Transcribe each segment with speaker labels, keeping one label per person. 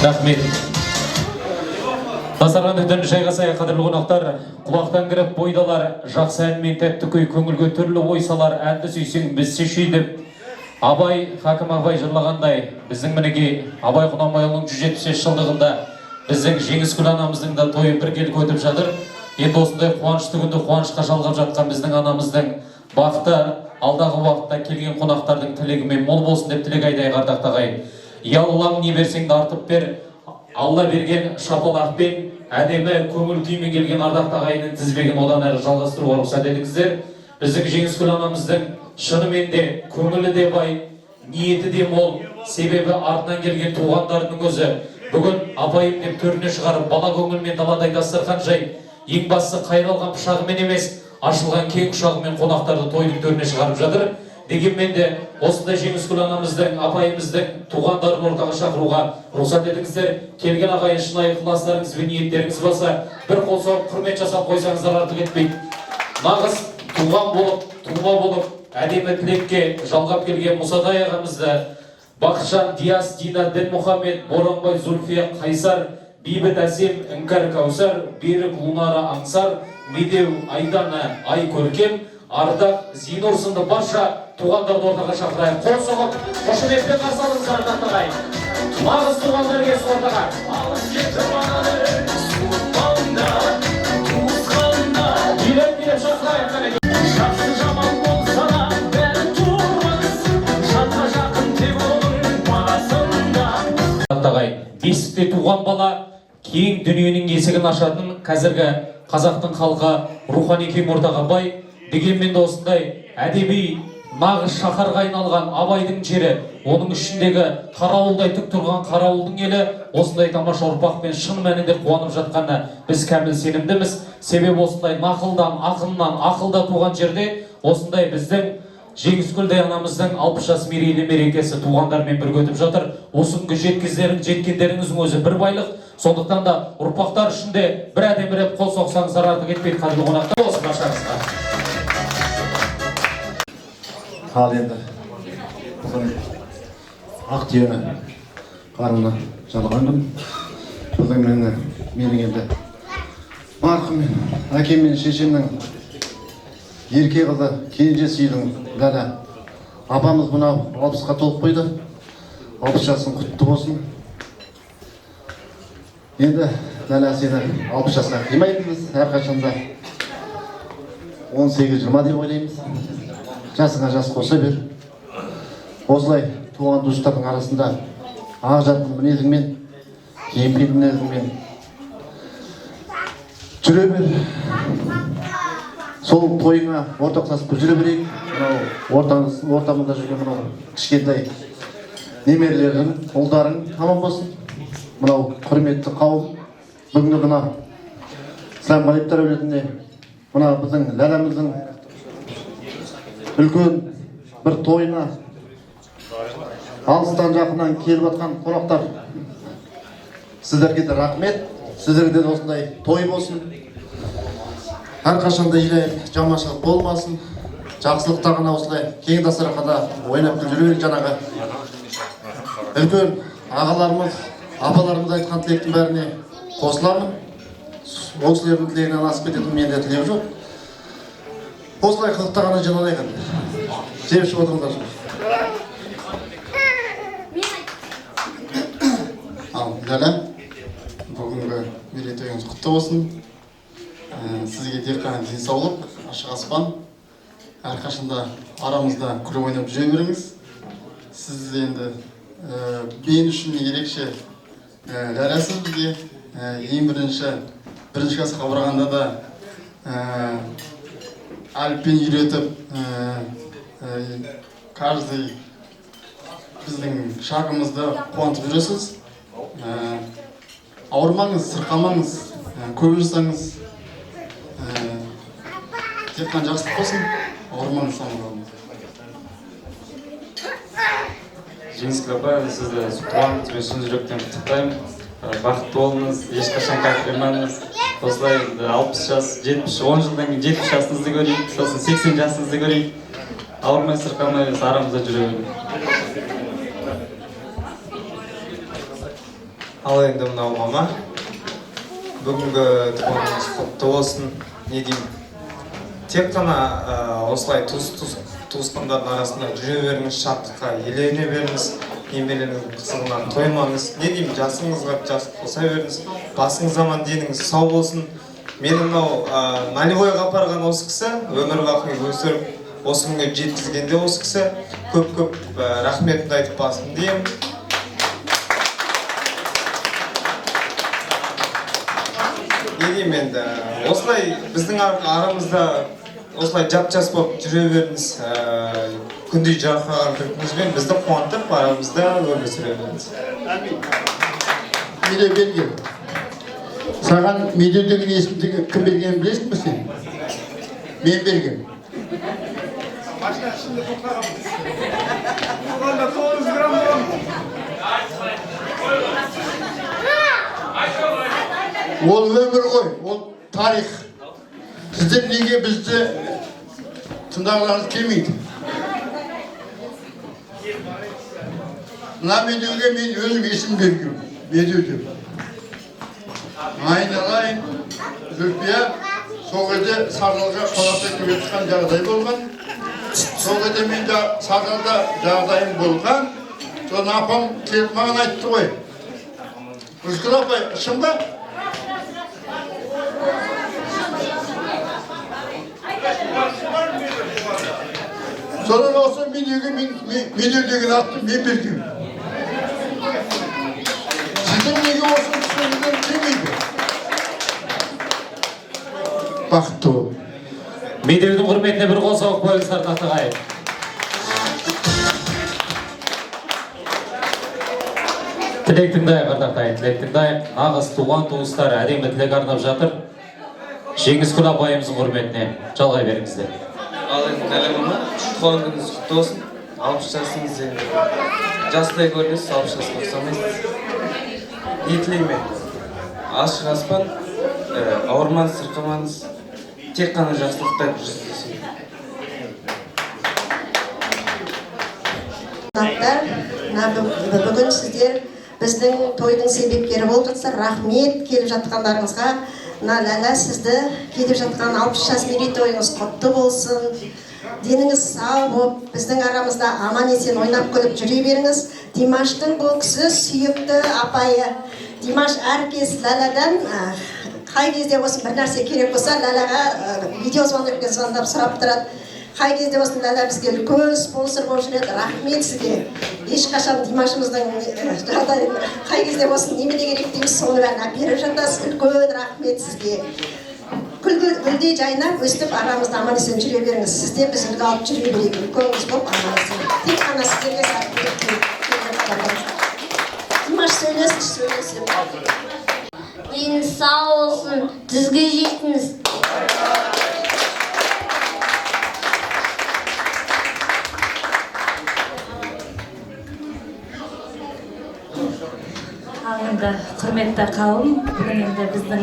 Speaker 1: Рахмет. Насарған үтін жайғасай қадірлі қонақтар, құлақтан кіріп бойдалар, жақсы ән мен тәтті күй көңілге түрлі ой салар, әнді сүйсең біз сүйдіп. Абай, Хакім Абай жырлағандай, біздің мінекей Абай Құнанбайұлының 175 жылдығында біздің Жеңіскүл анамыздың да тойы біркелкі өтіп жатыр. Енді осындай қуанышты күнді қуанышқа жалғап жатқан біздің анамыздың бақыты алдағы уақытта келген қонақтардың тілегімен мол болсын деп тілек айтайық ардақтаған ағайын. Аллам не берсең де артып бер, Алла берген шапалақпен әдемі көңіл күймен келген ардақтаған ағайынның тізбегін одан әрі жалғастыруға рұқсат етіңіздер. Біздің Жеңіскүл анамыздың шынымен де көңілі де бай, ниеті де мол, себебі артынан келген туғандарының өзі бүгін апайым деп төріне шығарып бала көңілмен даладай дастархан жай, ең бастысы қайралған пышағымен емес, ашылған кең құшағымен қонақтарды тойдың төріне шығарып жатыр. Дегенмен де осындай Жеңіскүл анамыздың, апайымыздың туғандарын ортаға шақыруға рұқсат етіңіздер. Келген ағайын шынайы ықыластарыңыз бен ниеттеріңіз болса, бір қол соғып құрмет жасап қойсаңыздар артық етпейді. Нағыз туған болып, тума болып, әдемі тілекке жалғап келген Мұсатай ағамызды Бақытжан, Диас, Дина, Дінмұхаммед, Боранбай, Зульфия, Қайсар, Бейбіт Әсем, Іңкәр Кәусар, Берік Лунара Аңсар, Медеу Айдана Ай Көркем, Ардақ Зинур сынды барша туғандарды ортаға шақырайық. Қол соғып, қошеметпен қарсы алыңыздар ардақтаған ағайын. Нағыз туғандар келсін ортаға. Билеп шақырайық қане. Жақсы жаман болса да бәрі тұрмаңыз, жатқа жақын тек оның басында. Ардақтаған, бесікте туған бала кейін дүниенің есігін ашатын қазіргі қазақтың халқы рухани кең ортаға бай. Дегенмен де осындай әдеби нағыз шаһарға айналған Абайдың жері, оның ішіндегі қарауылдай тік тұрған қарауылдың елі осындай тамаша ұрпақпен шын мәнінде қуанып жатқанына біз кәміл сенімдіміз. Себебі осындай нақылдан, ақыннан, ақылда туған жерде осындай біздің Жеңіскүл анамыздың 60 жас мерейлі мерекесі туғандармен бірге өтіп жатыр. Осынғы жеткендеріңіздің өзі бір байлық. Сондықтан да ұрпақтар ішінде бір әдеміреп қол соқсаңыздар артық етпейді қадірлі қонақтар. Осы баршаңызға.
Speaker 2: Ал енді бүгін ақ түйені қарына жалған күн. Бүгін менің енді марқұм әкем мен шешемнің ерке қызы кенже сүйдің Ләлә апамыз мынау 60-қа толып қойды. 60 жасың құтты болсын. Енді Ләлә сені 60 жасқа қимаймыз, әрқашанда 18-20 деп ойлаймыз. Жасыңа жас қоса бер. Осылай туған туыстардың арасында ақ жарқын мінезіңмен, кемпір мінезіңмен жүре бер. Сол тойыңа ортақтасып жүре берейік. Ортамызда жүрген мынау кішкентай немерелердің, ұлдарың аман болсын. Мынау құрметті қауым бүгінгі мына Сәлімғалиевтер әулетіне мына біздің Ләләміздің үлкен бір тойына алыстан жақыннан келіп жатқан қонақтар, сіздерге де рахмет. Сіздерге де осындай той болсын. Әрқашанда жаманшылық болмасын. Жақсылықта ғана осылай кең дастарханда ойнап жүре берейік. Жаңағы үлкен ағаларымыз, апаларымыз айтқан тілектің бәріне қосыламын. Ол кісілердің тілегінен асып кететін менде тілек жоқ. Осылай қылықта ғана жиналайық. Жемші отырыңдар.
Speaker 3: Ал Ләлә, бүгінгі мерейтойыңыз құтты болсын. Сізге тек қана денсаулық, ашық аспан, әрқашанда арамызда күліп ойнап жүре беріңіз. Сіз енді мен үшін ерекше Ләләсіз бізге. Ең бірінші классқа барғанда да әліппен үйретіп, каждый біздің шағымызды қуантып жүресіз. Ауырмаңыз, сырқамаңыз, көп жасаңыз. Тек қана жақсылық болсын, ауырмаңыз, самығалыңыз.
Speaker 4: Жеңіскүл апай, сізді туғаныңызбен шын жүректен құттықтаймын. Бақытты болыңыз, ешқашан қайтармаңыз. Осылай 60 жас, 70, 10 жылдан кейін 70 жасыңызды көрейік, сосын 80 жасыңызды көрейік. Ауырмай сырқамай арамызда жүре берейік.
Speaker 5: Ал енді мынау мама. Бүгінгі туғаныңыз құтты болсын. Не деймін? Тек қана осылай туысқандардың арасында жүре беріңіз, шаттыққа елене беріңіз, немерелеріңіздің қызығынан тоймаңыз. Не деймін? Жасыңызға жас қоса беріңіз, басыңыз аман, деніңіз сау болсын. Мені мынау Налевойға апарған осы кісі, өмір бақи өсіріп, осы күнге жеткізгенде осы кісі көп рахметімді айтып басым деймін. Не деймін енді, осылай біздің арамызда осылай жап-жас болып жүре беріңіз, күндей жарқыраған күлкіңізбен бізді қуантып, арамызда өмір сүре беріңіз.
Speaker 3: Медеу берген. Саған Медеу деген есімді кім бергенін білесің бе сен? Мен берген. Ол өмір ғой, ол тарих. Сіздер неге бізді тыңдағыларыңыз келмейді? Мына Медеуге мен өзім есім бергем. Медеу деп. Айналайын, Зүлпия, сол кезде Сарналға қонақта келе жатқан жағдай болған. Сол кезде мен Сарналда жағдайым болған. Соны апам келіп маған айтты ғой. Мүшкіл апай, шын ба? Содан осы Медеу деген атты мен бергем. Сіздің неге осы кісілерден келмейді? Бақытты бол.
Speaker 1: Медеудің құрметіне бір қол соғып қойыңыздар Татығай. Тілек тыңдайық, ардақтайын, тілек тыңдайық. Нағыз туған туыстар әдемі тілек арнап жатыр. Жеңіскүл апайымыздың құрметіне жалғай беріңіздер.
Speaker 5: Ал енді Нәлемама, туған күніңіз құтты болсын. 60 жасыңыз енді. Жастай көрінесіз, 60 жасқа ұқсамайсыз. Не тілеймін? Ашық аспан, ауырмаңыз, сырқамаңыз, тек қана жақсылықта жүздесін.
Speaker 6: Бүгін сіздер біздің тойдың себепкері болып жатсыздар. Рахмет келіп жатқандарыңызға. Ләлә, сізді келіп жатқан 60 жас мерейтойыңыз құтты болсын. Деніңіз сау болып, біздің арамызда аман есен ойнап күліп жүре беріңіз. Димаштың бұл кісі сүйікті апайы. Димаш әркез Ләләдан қай кезде болсын бір нәрсе керек болса, Ләләға видеозвондап сұрап тұрады. Қай кезде болсын Ләлә бізге үлкен спонсор болып жүреді. Рахмет сізге. Ешқашан Димашымыздың жағдайын қай кезде болсын неме де керек дейміз, соны бәрін әперіп жатасыз. Үлкен рахмет сізге. Гүлдей жайнап, өстіп арамызда аман есен жүре беріңіз. Сізде біз үлгі алып жүре берейік. Үлкеніңіз болып аман есен. Тек қана сіздерге сәттілік. Димаш сөйлесін.
Speaker 7: Дені сау болсын, тізге жетіңіз.
Speaker 8: Ал енді құрметті қауым, бүгін енді біздің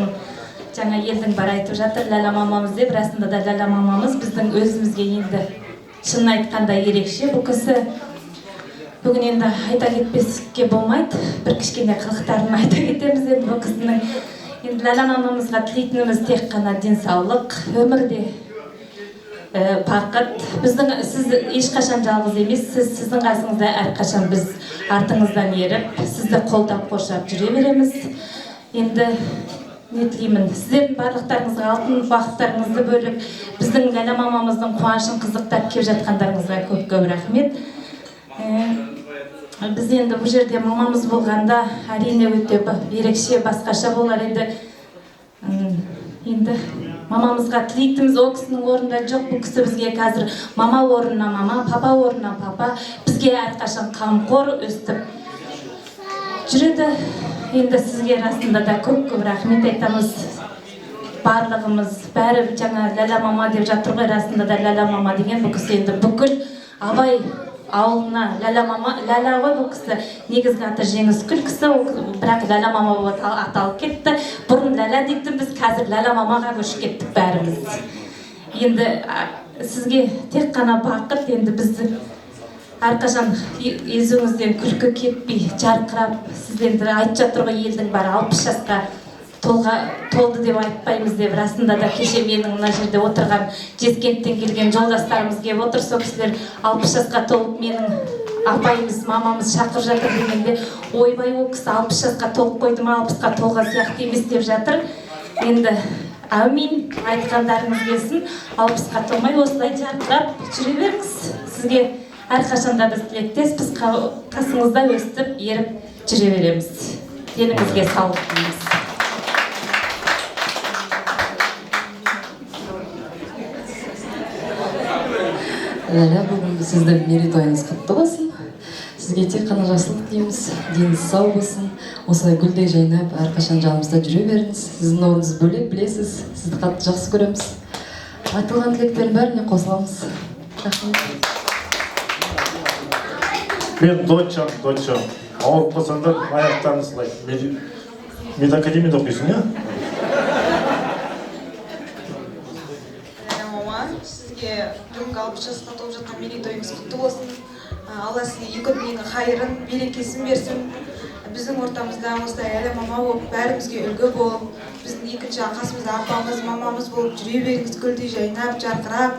Speaker 8: жаңа елдің бары айтып жатыр, Ләлә мамамыз деп, расында да Ләлә мамамыз біздің өзімізге енді шынын айтқанда ерекше. Бұл кісі бүгін енді айта кетпеске болмайды, бір кішкене қылықтарын айта кетеміз. Енді бұл кісінің енді Ләлә мамамызға тілейтініміз тек қана денсаулық, өмірде бақыт. Сіз ешқашан жалғыз емес, сіздің қасыңызда әрқашан біз артыңыздан еріп, сізді қолдап қоршап жүре береміз. Енді не тілеймін, сіздердің барлықтарыңызға алтын уақыттарыңызды бөліп, біздің Ләлә мамамыздың қуанышын қызықтап келіп жатқандарыңызға көп рахмет. Біз енді бұл жерде мамамыз болғанда әрине өте ерекше, басқаша болар еді. Енді мамамызға тілейтіміз ол кісінің орнында жоқ. Бұл кісі бізге қазір мама орнына мама, папа орнына папа, бізге әрқашан қамқор өстіп жүреді. Енді сізге расында да көп рахмет айтамыз. Барлығымыз, бәрі жаңа Ләлә мама деп жатыр ғой, расында да Ләлә мама деген бұл кісі енді бүкіл Абай ауылына Ләлә мама, Ләлә ғой бұл кісі, негізгі аты Жеңіскүл кісі, бірақ Ләлә мама болып аталып кетті. Бұрын Ләлә дейтін, біз қазір Ләлә мамаға көшіп кеттік бәріміз. Енді сізге тек қана бақыт, енді бізді әрқашан езуіңізден күлкі кетпей жарқырап, сіздерді айтып жатыр ғой, елдің бәрі 60 жасқа толды деп айтпаймыз деп. Расында да кеше менің мына жерде отырған Жезкенттен келген жолдастарымыз келіп отыр. Сол кісілер 60 жасқа толып менің апайымыз, мамамыз шақырып жатыр дегенде, ойбай, ол кісі 60 жасқа толып қойды ма, 60-қа толған сияқты емес деп жатыр. Енді әумин, айтқандарыңыз келсін, 60-қа толмай осылай жарқырап жүре беріңіз. Сізге әрқашанда біз тілектеспіз, қасыңызда өстіп, еріп жүре береміз. Деніңізге саулық тілейміз.
Speaker 9: Ләлә, бүгін сіздің мерейтойыңыз құтты болсын. Сізге тек қана жақсылық тілейміз, деніңіз сау болсын. Осылай гүлдей жайнап, әрқашан жанымызда жүре беріңіз. Сіздің орныңыз бөлек, білесіз. Сізді қатты жақсы көреміз. Айтылған тілектердің бәріне қосыламыз. Рахмет.
Speaker 10: Мен дочам. Ауырып қалсаңдар, аяқтарыңыз сылай. Медакадемияда оқисың, иә?
Speaker 11: Сізге бүгінгі 60 жасқа толып жатқан мерейтойыңыз құтты болсын. Алла сізге екі дүниенің хайырын, берекесін берсін. Біздің ортамызда осылай әлі мама болып, бәрімізге үлгі болып, біздің екінші қасымызда апамыз, мамамыз болып жүре беріңіз, гүлдей жайнап, жарқырап.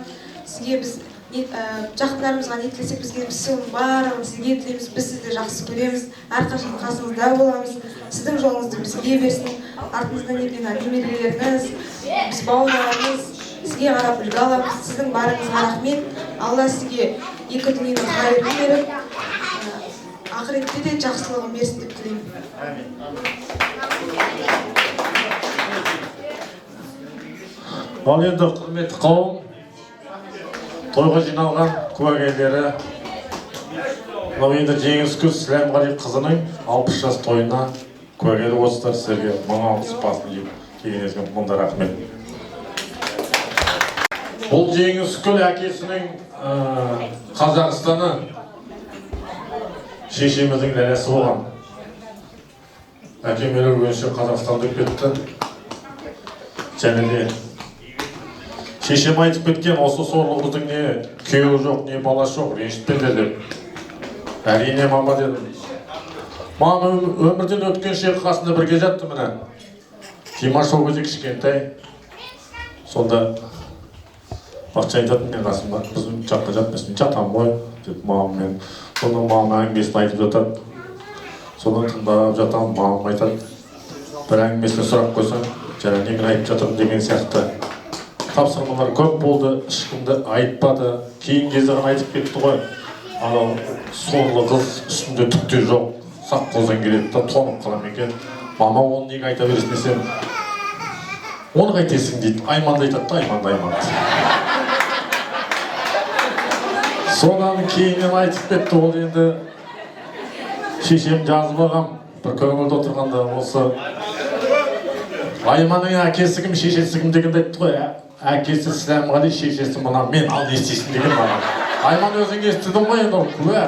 Speaker 11: Сізге біз жақындарымызға не тілесек, бізге соның барлығын сізге тілейміз. Біз сізді жақсы көреміз, әрқашан қасыңызда боламыз. Сіздің жолыңызды бізге берсін. Артыңыздан ерген немерелеріңіз, біз бауырларымыз сізге қарап үлгі аламыз. Сіздің барыңызға рахмет. Алла сізге екі дүниенің хайырын беріп, ақыретте де жақсылығын берсін деп тілеймін.
Speaker 10: Ал енді құрметті қауым, тойға жиналған куәгерлері, мынау енді Жеңіскүл Сіләмғали қызының 60 жас тойына куәгері осылар, сіздерге мың алғыс басын келгеніңізге мұнда рахмет. Бұл Жеңіскүл әкесінің Қазақстаны, шешеміздің ләләсі болған. Әкем өлгенше Қазақстанды кетті. Және де шешем айтып кеткен, осы сорлы қыздың не күйеуі жоқ, не баласы жоқ, ренжітпеңдер деп. Әрине мама дедім. Мама өмірден өткенше қасында бірге жатты міне. Димаш ол кезде кішкентай. Сонда бақша айтатын, мен қасымда біздің жаққа жатмасын, жатам ғой деп мамамен. Сонда мама әңгімесін айтып жатады. Содан тыңдап жатам, мамам айтады. Бір әңгімесіне сұрақ қойсаң, жаңа немен айтып жатырмын деген сияқты. Тапсырмалар көп болды, ешкімді айтпады. Кейін кезде ғана айтып кетті ғой. Анау сорлы қыз үстінде түк те жоқ, сақ қолдан келеді да тоңып қалам екен. Мама оны неге айта бересің десем, оны қайтесің дейді. Айманды айтады да, айманды. Содан кейіннен айтып кетті, ол енді шешем жазып алғам. Бір көңілді отырғанда осы Айманның әкесі кім, шешесі кім дегенде айтты ғой. Әкесі Сіләмғали, шешесі мына мен, ал не істейсің деген маған. Айман өзің естідің ғой енді, ол күбә.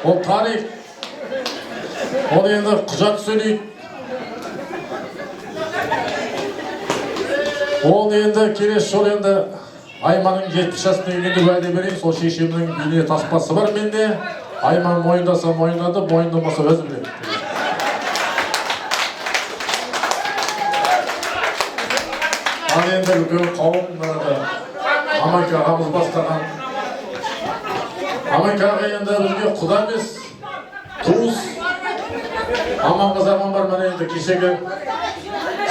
Speaker 10: Ол тарих. Ол енді құжат сөйлейді. Ол енді келесі жол енді Айманның 70 жасына келгенде уәде берейін, сол шешемнің бейне таспасы бар менде. Айман мойындаса мойындады, мойындамаса өзі біледі. Ал енді үлкен қауым Аманка ағамыз бастаған. Аманка аға енді бізге құда емес, туыс. Аманға заман бар міне енді кешегі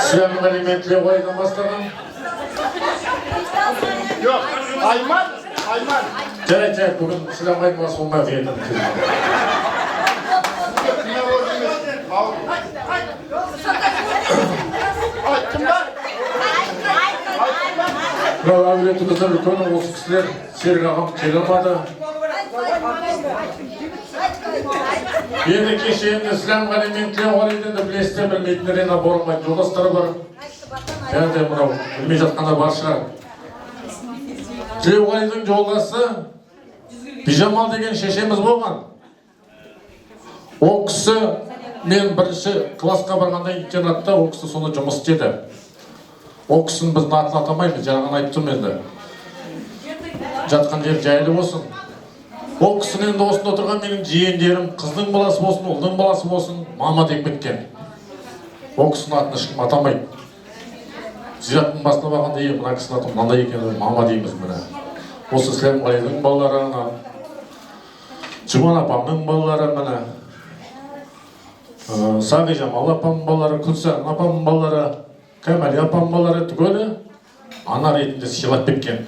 Speaker 10: Сіләмғали мен Тілеуғалидан бастаған.
Speaker 3: Жоқ, Айман.
Speaker 10: Жарайды, бүгін Сіләмғалиға солмай қиетін. Бірақ әулетіміздің үлкені осы кісілер Серік ағам келе алмады. Енді кеше енді Сіләмғали мен Тілеуғалиден де білесіздер, білмейтіндер енді бұрынғы жолдастары бар. Және де мынау білмей жатқанда бар шығар. Тілеуғалидың жолдасы Бижамал деген шешеміз болған. Ол кісі мен бірінші классқа барғанда интернатта ол кісі соны жұмыс істеді. Ол кісінің біздің атын атамаймыз, жаңағын айттым енді. Жатқан жер жайлы болсын. Ол кісінің енді осында отырған менің жиендерім, қыздың баласы болсын, ұлдың баласы болсын, мама деп кеткен. Ол кісінің атын ешкім атамайды. Зираттың басына барғанда, мына кісінің аты мынандай екен, мама дейміз міне. Осы Сілемғалидың балалары, Жұман апамның балалары міне. Сағижамал апамның балалары, Күлсән апамның балалары, Кәмәли апамның балалары түгелі ана ретінде сыйлап кеткен.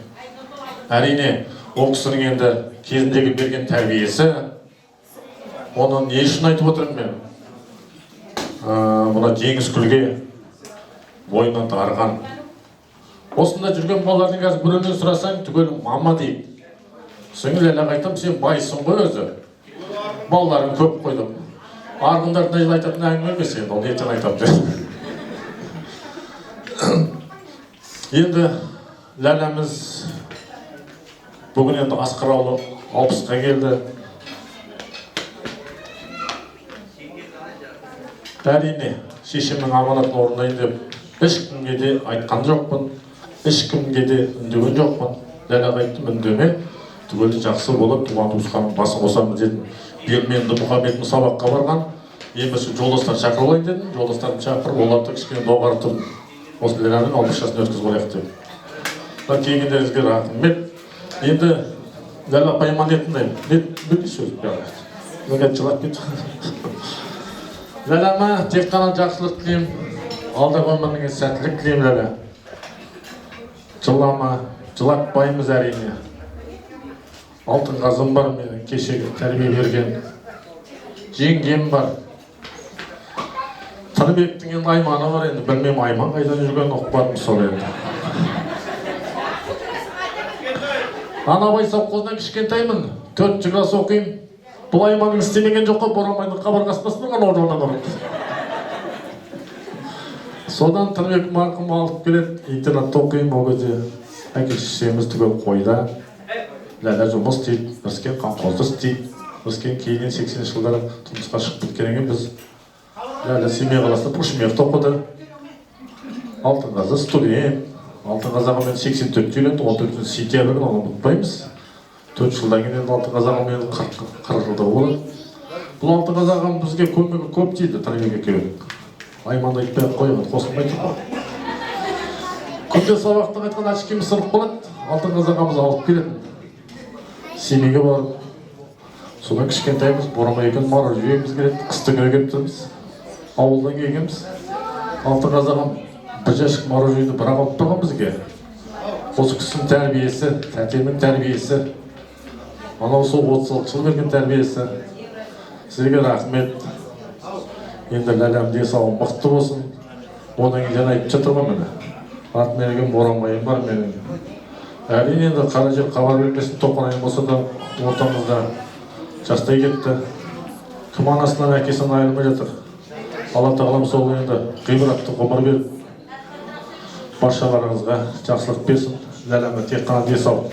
Speaker 10: Әрине, ол кісінің енді кезіндегі берген тәрбиесі, оны не үшін айтып отырмын мен? Мұна жеңіс күлге бойынан тарған. Осында жүрген балалардың қазір біреуден сұрасаң, түгел мама дейді. Сіңіл әлі айтам, сен байсың ғой өзі. Балаларың көп қойдым. Арғындардың жыл айтатын әңгіме емес енді, оны ертең айтам деп. Енді ләләміз бүгін енді Асқар ауылы 60-қа келді. Әрине, шешемнің аманатын орындайын деп ешкімге де айтқан жоқпын, ешкімге де үндеген жоқпын. Ләләға айттым, үндеме, түгелі жақсы болып, туған туысқаным басын қосамыз дедім. Биыл мен Мұхаммед сабаққа барған, емесі жолдастар шақырып алайын дедім. Жолдастарым шақырып, оларды кішкене доғартып, осы Ләләның 60 жасын өткізіп алайық деп. Келгендеріңізге рахмет. Енді Ләлә апайым нетіндейм. Бүкіл сөз бәрі. Мүгет жылап кетті. Ләләма тек қана жақсылық тілеймін. Алдағы өміріңе сәттілік тілеймін Ләлә. Жылама, жылатпаймыз әрине. Алтын қазым бар менің кешегі тәрбие берген. Жеңгем бар. Тыныбектің енді Айманы бар енді. Білмеймін Айман қайдан жүрген оқпадым сол енді. Анабай совхозынан кішкентаймын, 4 класс оқимын. Бұл Айманның істемеген жоққа Боранбайдың қабырғасынан тұрған орнынан ұрды. Содан Тыныбек марқұм алып келеді, интернатта оқимын, ол кезде әке-шешеміз түгел қойда. Ләлә жұмыс істейді, Іріскен қамқозды істейді. Іріскен кейінен 80 жылдары тұрмысқа шығып кеткеннен біз Ләлә Семей қаласында Пушмевті оқыды. Алтынғазы студент. Алтын қазаға мен 84 үйленді, 14 сентябрьін оны ұмытпаймыз. 4 жылдан кейін енді Алтын қазаға мен 40 жылда болды. Бұл Алтын қазағам бізге көмегі көп дейді, Тыныбекке келеді. Айманды айтпай қойған, қосылмайды ғой. Күнде сабақтан айтқан ашкеміз сырып болады, Алтын қазағамыз алып келеді. Семейге барып, содан кішкентаймыз, Боранбай екен мара жүйеміз келеді, қыстың келіп тұрмыз. Ауылдан келгенбіз. Алтын қазағам бір жәшік мороженді бірақ алып тұрған бізге. Осы кісінің тәрбиесі, тәтемнің тәрбиесі, анау сол 30 жыл берген тәрбиесі. Сізге рахмет. Енді Ләләм денсаулығың мықты болсын. Одан кейін айтып жатырмын міне. Атын ерген Боранбайым бар менің. Әрине енді қара жер хабар бермесін, Тоқанайым болса да ортамызда жастай кетті. Кім анасынан әкесінен айырмай жатыр. Алла тағалам сол енді ғибратты ғұмыр беріп, баршаларыңызға жақсылық берсін. Ләләмі тек қана денсаулық.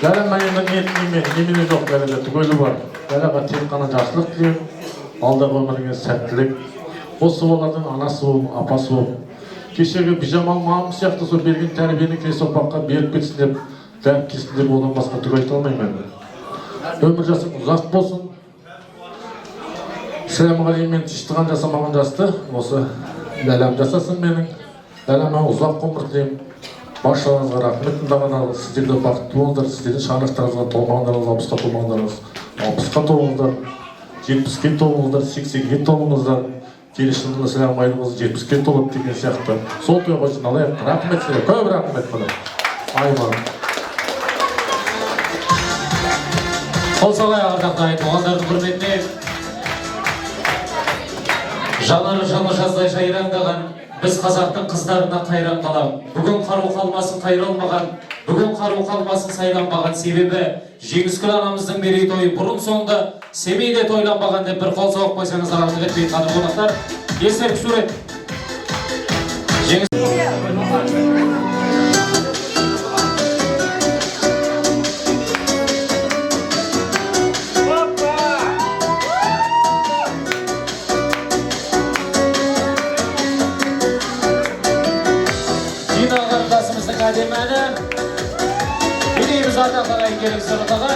Speaker 10: Ләләмі енді немене жоқ, Ләләмі түгелі бар. Ләләға тек қана жақсылық тілеймін. Алдағы өміріңе сәттілік. Осы балалардың анасы болып, апасы болып. Кешегі Бижамал мамам сияқты сол берген тәрбиені келесі ұрпаққа беріп кетсін деп, дәп кетсін деп, одан басқа түк айта алмаймын енді. Өмір жасың ұзақ болсын. Сілемғалимен тиштіған жасамаған жасты, осы Ләләм жасасын менің. Ләләмә ұзақ ғұмыр тілеймін. Баршаларыңызға рахмет тыңдағандарыңыз, сіздерде бақытты болыңыздар, сіздердің шаңырақтарыңызға толмағандарыңыз, 60-қа толмағандарыңыз, 60-қа толыңыздар, 70-ке толыңыздар, 80-ге толыңыздар. Келесі жылы Сілемғалиіміз 70-ке толып деген сияқты. Сол тойға жиналайық. Рахмет сіздерге, көп рахмет міне. Айман.
Speaker 1: Қол салайық ардақты туғандардың құрметіне. Жанары жаны жаздай жайраңдаған біз қазақтың қыздарына қайран қалам. Бүгін қару қалмасын қайралмаған, бүгін қару қалмасын сайланбаған себебі Жеңіскүл анамыздың мерейтойы бұрын соңды Семейде тойланбаған деп бір қол соғып қойсаңыздар артық етпей қадірлі қонақтар. Естелік сурет. Әдемі әні. Билейміз ата қарай келіңіздер ортаға.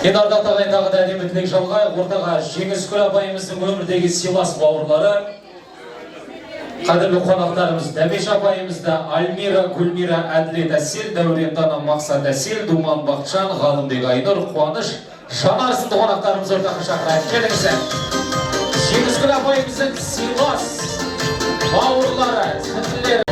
Speaker 1: Енді тағы да әдемі тілек жалғайық. Ортаға Жеңіскүл апайымыздың өмірдегі сыйлас бауырлары, қадірлі қонақтарымыз Дәмеш апайымызды Альмира, Гүлмира, Әділет Әсел, Дәурен Дана, Мақсат Әсел, Думан Бақытжан, Ғалымбек Айнұр, Қуаныш, Жанар сынды қонақтарымыз ортаға шақырайық. Келіңіздер. Жеңіскүл апайымыздың сыйлас бауырлары, сіңлілері.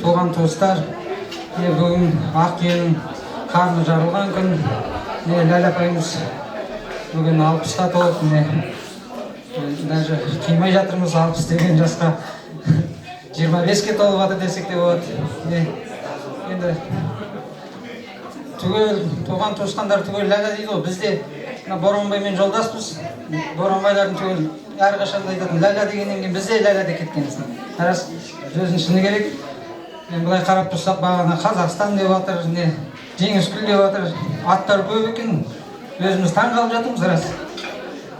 Speaker 12: Туған туыстар, бүгін Ақкенің қарны жарылған күн, Ләлә апайымыз бүгін 60-қа толып, даже қимай жатырмыз 60 деген жасқа 25-ке толып жатыр десек те болады. Енді түгел туған туысқандар түгел Ләлә дейді ғой. Бізде Боранбаймен жолдаспыз. Боранбайлардың түгел әрқашан айтатын Ләлә дегеннен кейін бізде Ләлә де кеткенбіз. Рас, сөздің шыны керек. Мен былай қарап тұрсақ, бағана Қазақстан деп жатыр, Жеңіскүл деп жатыр, аттар көп екен. өзіміз таң қалып жатырмыз рас.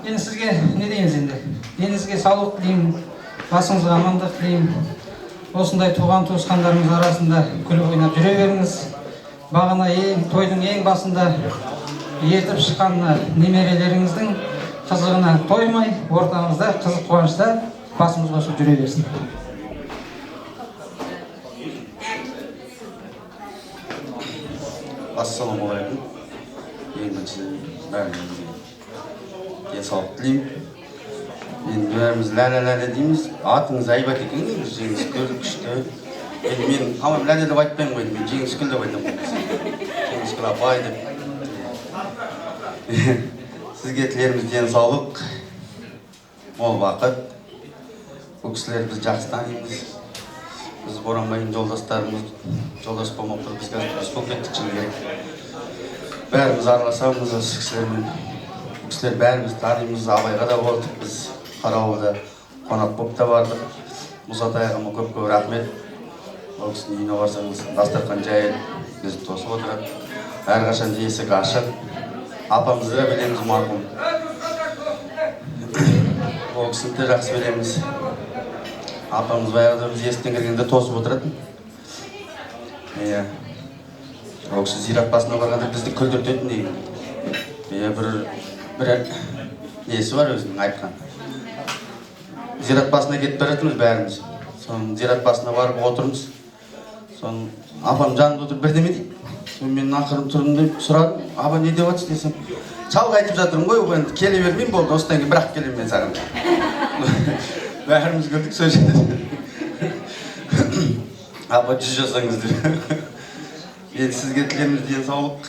Speaker 12: Енді сізге не дейміз енді? Деніңізге саулық тілеймін, басыңызға амандық тілеймін. Осындай туған туысқандарымыз арасында күліп ойнап жүре беріңіз. Бағана тойдың ең басында ертіп шыққан немерелеріңіздің қызығына тоймай, ортаңызда қызық қуанышта басымыз қосып жүре берсін.
Speaker 13: Ассалаумағалейкум. Ең біріншіден бәріңізге денсаулық тілеймін. Енді бәріміз лә-лә-лә дейміз. Атыңыз әйбат екен, жеңіс гүл күшті. Енді мен тамам лә деп айтпаймын ғой, мен жеңіс гүл деп айтамын. Жеңіс гүл апай деп. Сізге тілеріміз денсаулық, мол бақыт. Бұл кісілер біз жақсы танимыз. Біз Боранбайдың жолдастарымыз, жолдас болмақ тұрып, біз қазір дұрыс болып кеттік шыны керек. Бәріміз араласамыз осы кісілермен. Бұл кісілер бәріміз танимыз, Абайға да болдық, біз Қарауылда қонақ болып та бардық. Мұсат ағама көп-көп рахмет. Ол кісінің үйіне барсаңыз, дастархан жайылып, бізді тосып отырады. Әрқашан есік ашық. Апамызды да білеміз марқұм. Ол кісіні де жақсы білеміз. Апамыз баяғыда біз есіктен кіргенде тосып отыратын. Ол кісі зират басына барғанда бізді күлдіртетін деген. Бір несі бар өзінің айтқан. Зират басына кетіп баратырмыз бәріміз. Соның зират басына барып отырмыз. Соның апам жанымда отырып бірдеме дейді. Мен ақырын тұрдым деп сұрадым. Аба не деп жатсыз десем, шалға айтып жатырмын ғой, енді келе бермеймін болды, осыдан кейін бірақ келемін мен саған. Бәріміз күлдік сол жерде. Апа 100 жасаңыз деп. Енді сізге тілеміз денсаулық,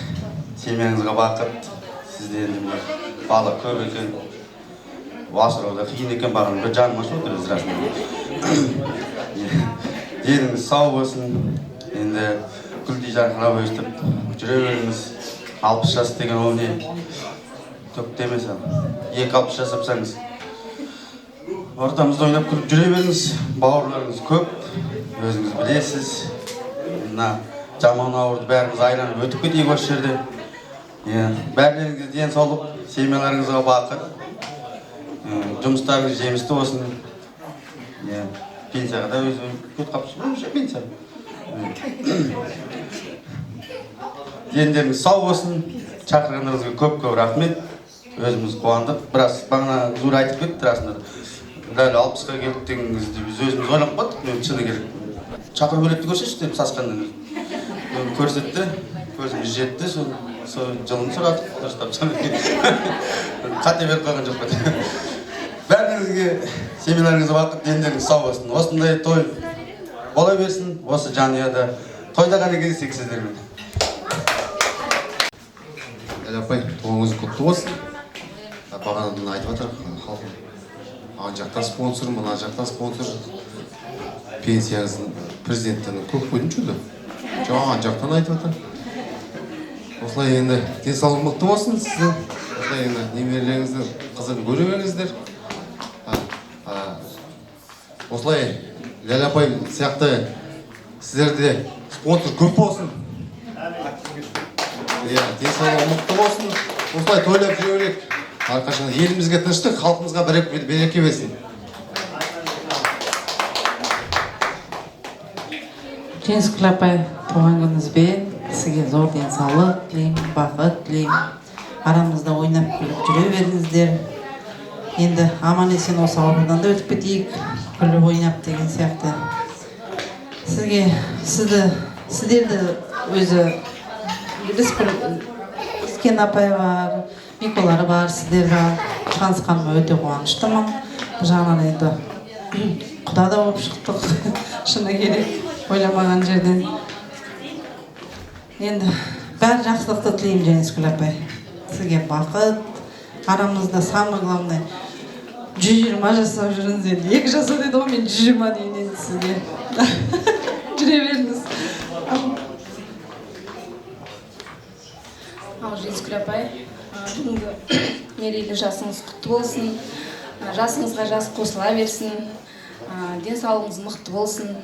Speaker 13: семьяңызға бақыт. Сізде енді бала көп екен, асырауда қиын екен, бағаның бір жаным ашып отырыз расында. Деніңіз сау болсын. Енді гүлдей жарқырап өстіп жүре беріңіз. 60 жас деген ол не? Көп демес ал. 2-60 жасапсаңыз. Ортамызда ойнап күліп жүре беріңіз. Бауырларыңыз көп, өзіңіз білесіз. Мына жаман ауырды бәріміз айланып өтіп кетейік осы жерде. Бәріңізге денсаулық, семьяларыңызға бақыт. Жұмыстарыңыз жемісті болсын. Пенсияға да өзі көт қапшы болмашы пенсия. Дендеріңіз сау болсын. Шақырғандарыңызға көп-көп рахмет. Өзіміз қуандық. Біраз бағана Зур айтып кетті расында. Дәл 60-қа келдік дегеніңізді біз өзіміз ойлап қойдық. Мен шыны керек. Шақыру білекті көрсеші деп сасқаннан. Көрсетті, көзіміз жетті, сол жылын сұрадық. Дұрыстап шыны керек. Қате беріп қойған жоқ қой. Бәріңізге семьяларыңызға бақыт, дендеріңіз сау болсын. Осындай той бола берсін, осы жанұяда тойда ғана кездесек сіздермен.
Speaker 2: Апай, туғаныңыз құтты болсын. Бағанадан айтып жатыр халқым. Ана жақтан спонсор, мына жақтан спонсор. Пенсияңыздың президенттерінің көп қойдың жүлді. Жан жақтан айтып жатыр. Осылай енді денсаулық мықты болсын сіздің. Осылай енді немерелеріңіздің қызығын көре беріңіздер. Осылай Ләлә апай сияқты сіздерде спонсор көп болсын. Денсаулығы мықты болсын. Осылай тойлап жүре берейік. Әрқашан елімізге тыныштық, халқымызға береке берсін.
Speaker 9: Жеңіскүл апай, туған күніңізбен сізге зор денсаулық тілеймін, бақыт тілеймін. Арамызда ойнап күліп жүре беріңіздер. Енді аман есен осы аурудан да өтіп кетейік, күліп ойнап деген сияқты. Сіздерді өзі Іскен апай бар, Миколары бар, сіздер бар. Танысқаныма өте қуаныштымын. Бұл жағынан енді құда да болып шықтық, шыны керек, ойламаған жерден. Енді бәрі жақсылықты тілеймін, Жеңіскүл апай. Сізге бақыт, арамызда самый главный 120 жасап жүріңіз енді. 2 жаса деді ғой, мен 120 дейін енді сізге. Жүре беріңіз.
Speaker 8: Жеңіскүл апай, бүгінгі мерейлі жасыңыз құтты болсын. Жасыңызға жас қосыла берсін. Денсаулығыңыз мықты болсын.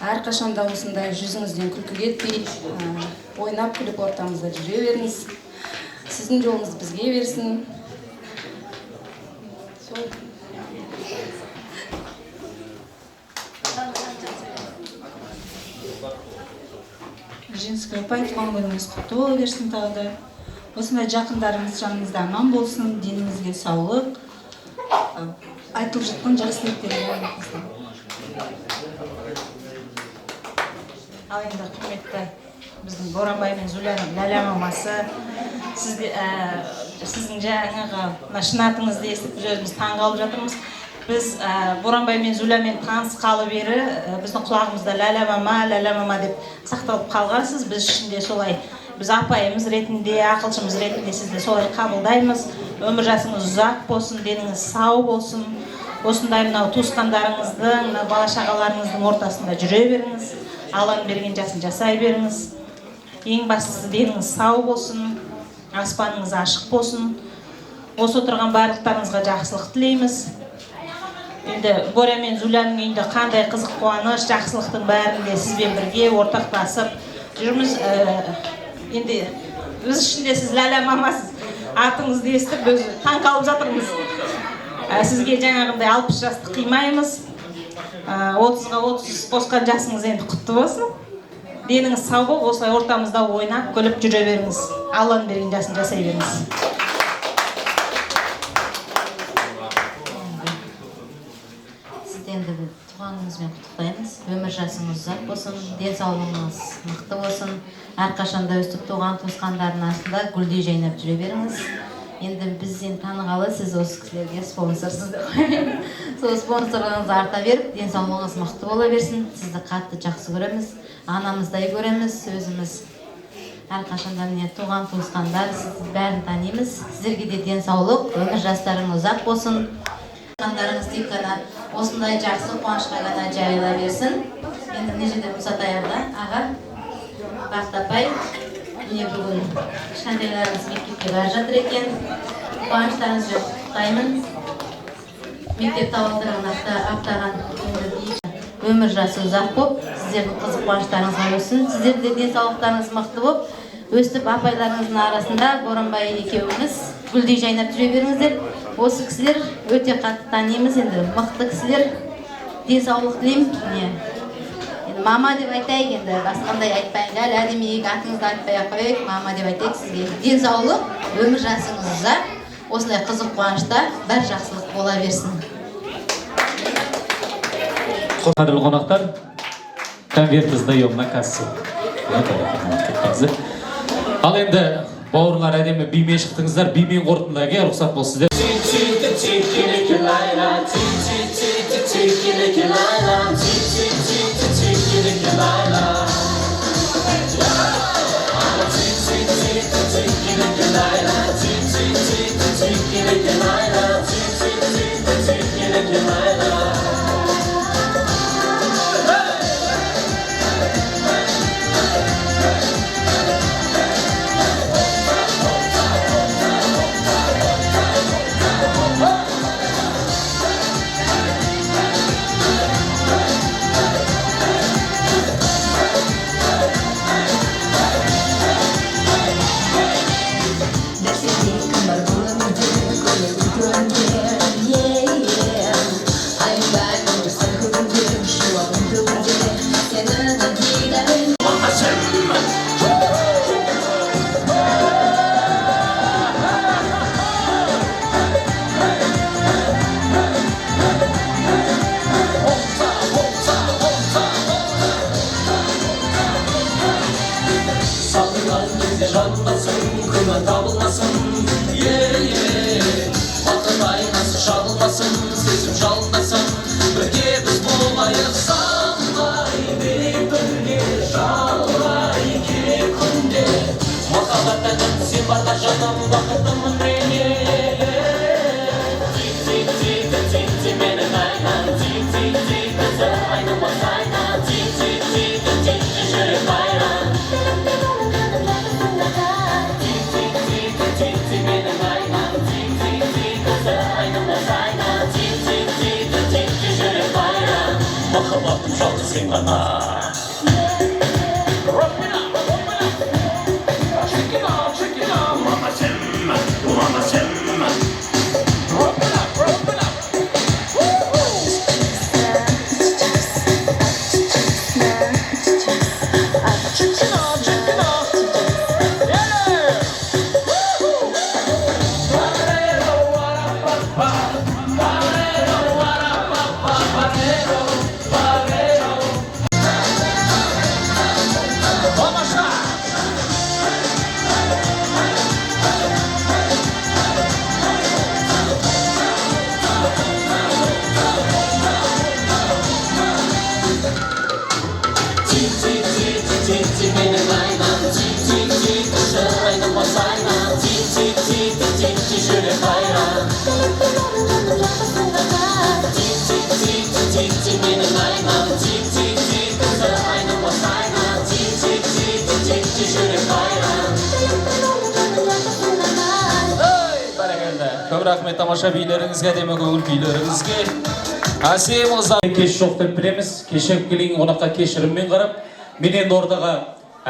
Speaker 8: Әрқашанда осындай жүзіңізден күлкі кетпей, ойнап күліп ортамызда жүре беріңіз.
Speaker 9: сіздің жолыңыз бізге берсін.
Speaker 8: Женская апай, туған күніңіз құтты бола берсін тағы да. Осындай жақындарыңыз жаныңызда аман болсын, деніңізге саулық. Айтылып жатқан жақсы тілектерге алыңыздар. Ал енді құрметті біздің Боранбай мен Зуляның Ләлә мамасы, сіздің жаңағы шын атыңызды естіп біз өзіміз таңғалып жатырмыз. Біз Боранбай мен Зулямен танысқалы бері біздің құлағымызда Ләлә мама деп сақталып қалғансыз. Біз ішінде солай, біз апайымыз ретінде, ақылшымыз ретінде сізді солай қабылдаймыз. Өмір жасыңыз ұзақ болсын, деніңіз сау болсын. Осындай мынау туысқандарыңыздың, бала шағаларыңыздың ортасында жүре беріңіз. Алланың берген жасын жасай беріңіз. Ең бастысы деніңіз сау болсын, аспаныңыз ашық болсын. Осы отырған барлықтарыңызға жақсылық тілейміз. Енді Боря мен Зуляның үйінде қандай қызық қуаныш, жақсылықтың бәрінде сізбен бірге ортақтасып жүрміз. Енді біз ішінде сіз Ләлә мамасыз, атыңызды естіп біз таң қалып жатырмыз. Сізге жаңағындай 60 жасты қимаймыз. 30-ға 30 қосқан жасыңыз енді құтты болсын. Деніңіз сау болып, осылай ортамызда ойнап, күліп жүре беріңіз. Алланың берген жасын жасай беріңіз.
Speaker 14: Сізді енді туғаныңызбен құттықтаймыз. Өмір жасыңыз ұзақ болсын, денсаулығыңыз мықты болсын. Әрқашанда өстіп туған туысқандардың астында гүлдей жайнап жүре беріңіз. Енді бізден танығалы сіз осы кісілерге спонсорсыз деп қоймаймын. Сол спонсорлығыңыз арта беріп, денсаулығыңыз мықты бола берсін. Сізді қатты жақсы көреміз, анамыздай көреміз, өзіміз. Әрқашанда міне туған туысқандар, сізді бәрін танимыз. Сіздерге де денсаулық, өмір жастарыңыз ұзақ болсын. Туысқандарыңыз тек қана осындай жақсы қуанышқа ғана жайыла берсін. Енді мына жерде Мұсатаяғда аға Бақтапай, міне бүгін кішкентайларыңыз мектепке бара жатыр екен. Қуаныштарыңызбен құттықтаймын. Мектеп табалдырығын аттаған өмір жасы ұзақ болып, сіздердің қызық қуаныштарыңызға өссін. Сіздерде денсаулықтарыңыз мықты болып, өстіп апайларыңыздың арасында Боранбай екеуіңіз гүлдей жайнап жүре беріңіздер. Осы кісілер өте қатты танимыз, енді мықты кісілер. Денсаулық тілеймін. Мама деп айтайық, енді басқандай айтпайын, әдемі атыңызды айтпай қойайық, мама деп айтайық сізге. Денсаулық, өмір жасыңыз ұзақ, осындай қызық қуанышта бәр жақсылық бола берсін.
Speaker 1: Қадірлі қонақтар, конверт сдаем на кассу. Ал енді бауырлар әдемі бимен шықтыңыздар, бимен қорытындыға рұқсат болсын сіздер.
Speaker 15: Check it out, mama.
Speaker 1: Көп рахмет тамаша билеріңізге, әдемі көңіл күйлеріңізге. Әсем оза кеш жоқ деп білеміз. Кешіп келген қонаққа кешіріммен қарап, мен енді ортаға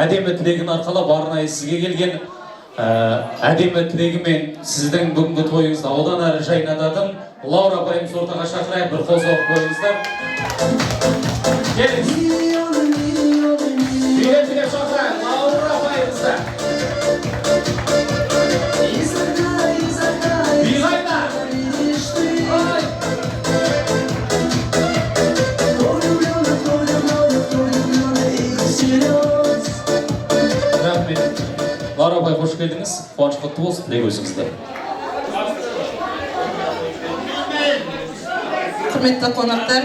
Speaker 1: әдемі тілегін арқалап арнайы сізге келген әдемі тілегімен сіздің бүгінгі тойыңызды одан әрі жайнататын Лаура апайымыз ортаға шақырайық, бір қол соғып қойыңыздар. Келіңіз. Билеп шақырайық Лаура апайымызды. Рахмет. Лаура апай, қош келдіңіз. Қуаныш құтты болсын, тілек өзіңізді.
Speaker 15: Құрметті қонақтар,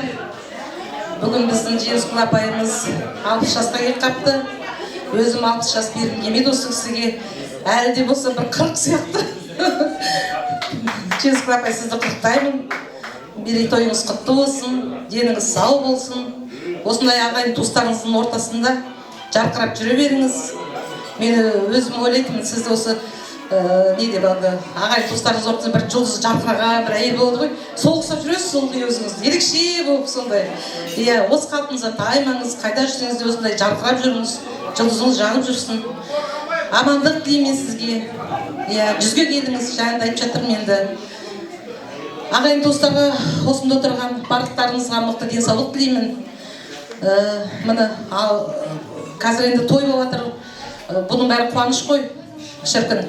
Speaker 15: бүгін біздің Женскүл апайымыз 60 жасқа келіп қапты. Өзім 60 жас бергім келмейді осы кісіге. Әлі де болса бір 40 сияқты. Женскүл апай, сізді құттықтаймын. Мерейтойыңыз құтты болсын, деніңіз сау болсын. Осындай ағайын туыстарыңыздың ортасында жарқырап жүре беріңіз. Мен өзім ойлайтынмын, сіз осы не деп алды, ағайын туыстарыңыз ортасында бір жұлдыз жарқыраған бір әйел болады ғой. Сол ұқсап жүресіз, сол өзіңіз ерекше болып сондай. Иә, осы қалпыңыздан таймаңыз, қайда жүрсеңіз де осындай жарқырап жүріңіз, жұлдызыңыз жанып жүрсін. Амандық тілеймін сізге. Иә, 100-ге келдіңіз, жаңында айтып жатырмын енді. Ағайын туыстарға, осында отырған барлықтарыңызға мықты денсаулық тілеймін. Міне, қазір енді той болып жатыр. Бұның бәрі қуаныш қой, шіркін.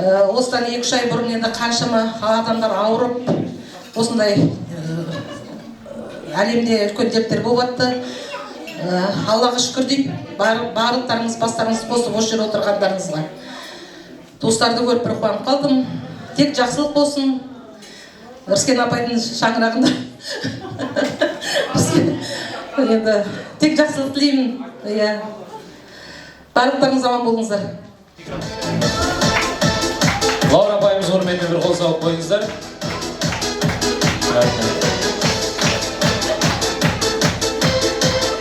Speaker 15: Осыдан 2-3 ай бұрын енді қаншама адамдар ауырып, осындай әлемде үлкен дерттер болып жатты. Аллаға шүкір деймін, барлықтарыңыз бастарыңыз қосып осы жерде отырғандарыңызға. Туыстарды көріп бір қуанып қалдым. Тек жақсылық болсын. Рыскен апайдың шаңырағында. Енді тек жақсылық тілеймін. Барлықтарыңыз аман болыңыздар.
Speaker 1: Лаура апайымыз құрметпен бір қол соғып қойыңыздар.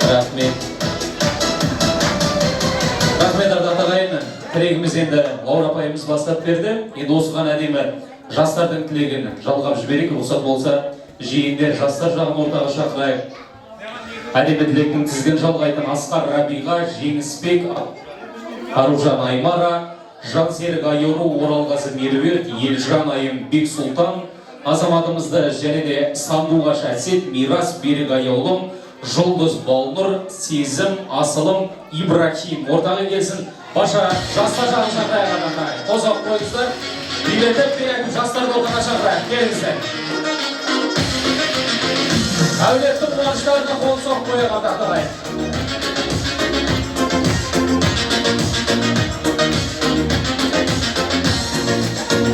Speaker 1: Рахмет. Рахмет ардақты ағайын. Тілегіміз енді Лаура апайымыз бастап берді. Енді осыған әдемі жастардың тілегін жалғап жіберейік. Рұқсат болса, жиендер жастар жағын ортаға шақырайық. Әдемі тілектің тізгін жалғайтын Асқар Рабиға, Жеңісбек, Аружан Аймара, Жансерік Айыру, Оралғазы Меруерт, Елжан Айым Бек Сұлтан, азаматымызды және де Сандуғаш Әсет, Мирас Берегайұлым, Жұлдыз Балнұр, Сезім, Асылым, Ибрахим. Ортаға келсін, баша жастар жағын шақырайық адамдар. Қозақ қойыңыздар, билетіп беретін жастарды ортаға шақырайық. Келіңіздер. Әулеттің қуаныштарына қол соғып қойып ардақтағай.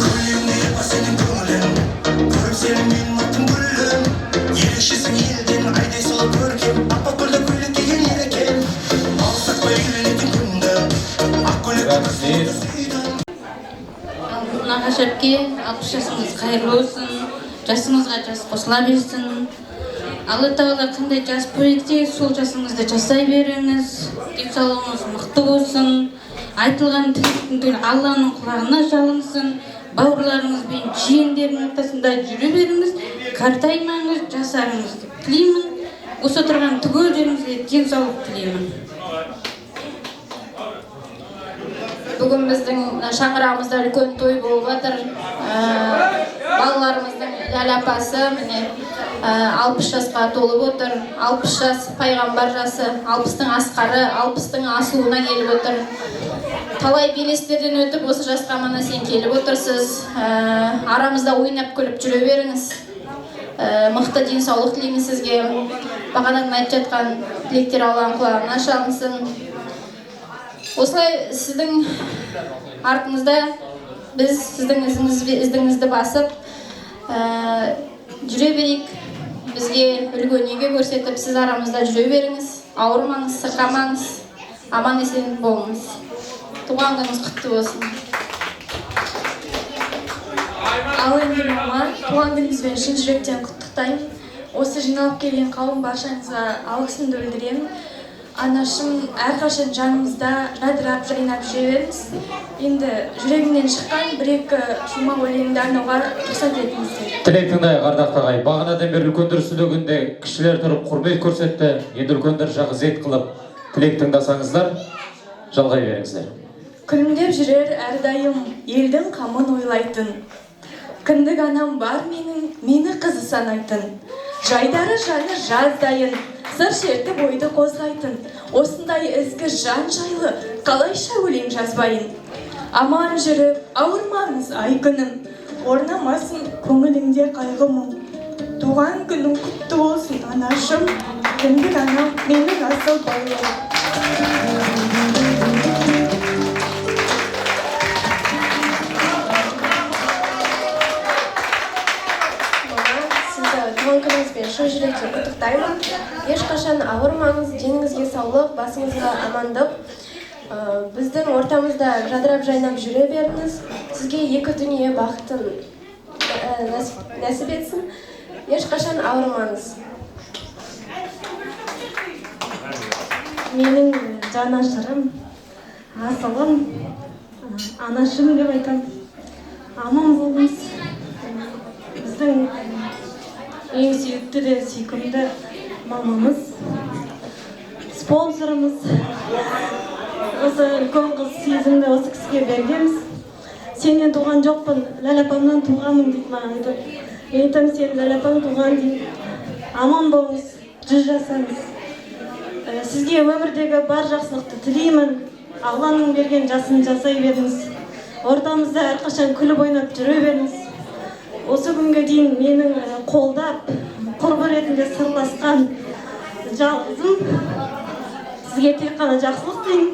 Speaker 16: Күлімде ба сенің көңілің, көріп сенің менің аттың гүлім. Ерекшесің елден айдай сол көркем, аппақ гүлді көйлек киген екен. Алсақпай үйленетін күнді, ақ көйлек сүйдім.
Speaker 17: Нағаш әпке, 60 жасыңыз қайырлы болсын, жасыңызға жас қосыла берсін. Алла Тағала қандай жас көректе, сол жасыңызды жасай беріңіз, денсаулығыңыз мықты болсын, айтылған тілектің Алланың құлағына жалынсын, бауырларыңызбен жиендердің ортасында жүре беріңіз, қартаймаңыз, жасарыңыз деп тілеймін. Осы отырған түгелдеріңізге денсаулық тілеймін.
Speaker 18: Бүгін біздің шаңырағымызда үлкен той болып жатыр. Балаларымыздың ләлапасы міне 60 жасқа толып отыр. 60 жас пайғамбар жасы, 60-тың асқары, 60-тың асуына келіп отыр. Талай белестерден өтіп осы жасқа мына сен келіп отырсыз. Арамызда ойнап күліп жүре беріңіз. Мықты денсаулық тілеймін сізге. Бағанадан айтып жатқан тілектер Алланың құлағына шалынсын. Осылай сіздің артыңызда біз сіздің ізіңізді басып жүре берейік. Бізге үлгі өнеге көрсетіп, сіз арамызда жүре беріңіз. Ауырмаңыз, сырқамаңыз, аман есен болыңыз. Туған күніңіз құтты болсын.
Speaker 19: Ал енді мама, туған күніңізбен шын жүректен құттықтаймын.
Speaker 11: осы жиналып келген қауым баршаңызға алғысымды білдіремін. Анашым әрқашан жанымызда жадырап жайнап жүре беріңіз. Енді жүрегімнен шыққан бір-екі шумақ өлеңді арнауға рұқсат етіңіздер.
Speaker 1: Тілек тыңдайық ардақты ағай. Бағанадан бері үлкендер сөйлегенде кішілер тұрып құрмет көрсетті. Енді үлкендер жағы ізет қылып тілек тыңдасаңыздар, жалғай беріңіздер.
Speaker 11: Күлімдеп жүрер әрдайым елдің қамын ойлайтын. Кіндік анам бар менің, мені қызы санайтын. Жайдары жаны жаздайын, сыр шертіп ойды қозғайтын. Осындай ізгі жан жайлы қалайша өлең жазбайын. Аман жүріп, ауырмаңыз ай күнім, орнамасын көңіліңде қайғы мұң. Туған күнің құтты болсын анашым, кіндік анам менің асыл байлығым.
Speaker 18: Туған күніңізбен шын жүректен құттықтаймын. Ешқашан ауырмаңыз, деніңізге саулық, басыңызға амандық. Біздің ортамызда жадырап жайнап жүре беріңіз. Сізге екі дүние бақытын нәсіп етсін. Ешқашан ауырмаңыз.
Speaker 8: Менің жанашырым, асылым, анашым деп айтам. Аман болыңыз. Біздің ең сүйікті де сүйкімді мамамыз, спонсорымыз. Осы үлкен қыз сезімді осы кісіге бергенбіз. Сенен туған жоқпын, ләләпамнан туғанмын дейді маған айтып. Мен айтам, сен ләләпаң туған дейді. Аман болыңыз, 100 жасаңыз. Сізге өмірдегі бар жақсылықты тілеймін. Алланың берген жасын жасай беріңіз. Ортамызда әрқашан күліп ойнап жүре беріңіз. Осы күнге дейін менің қолдап, құрбы ретінде сырласқан жалғызым. Сізге тек қана жақсылық деймін.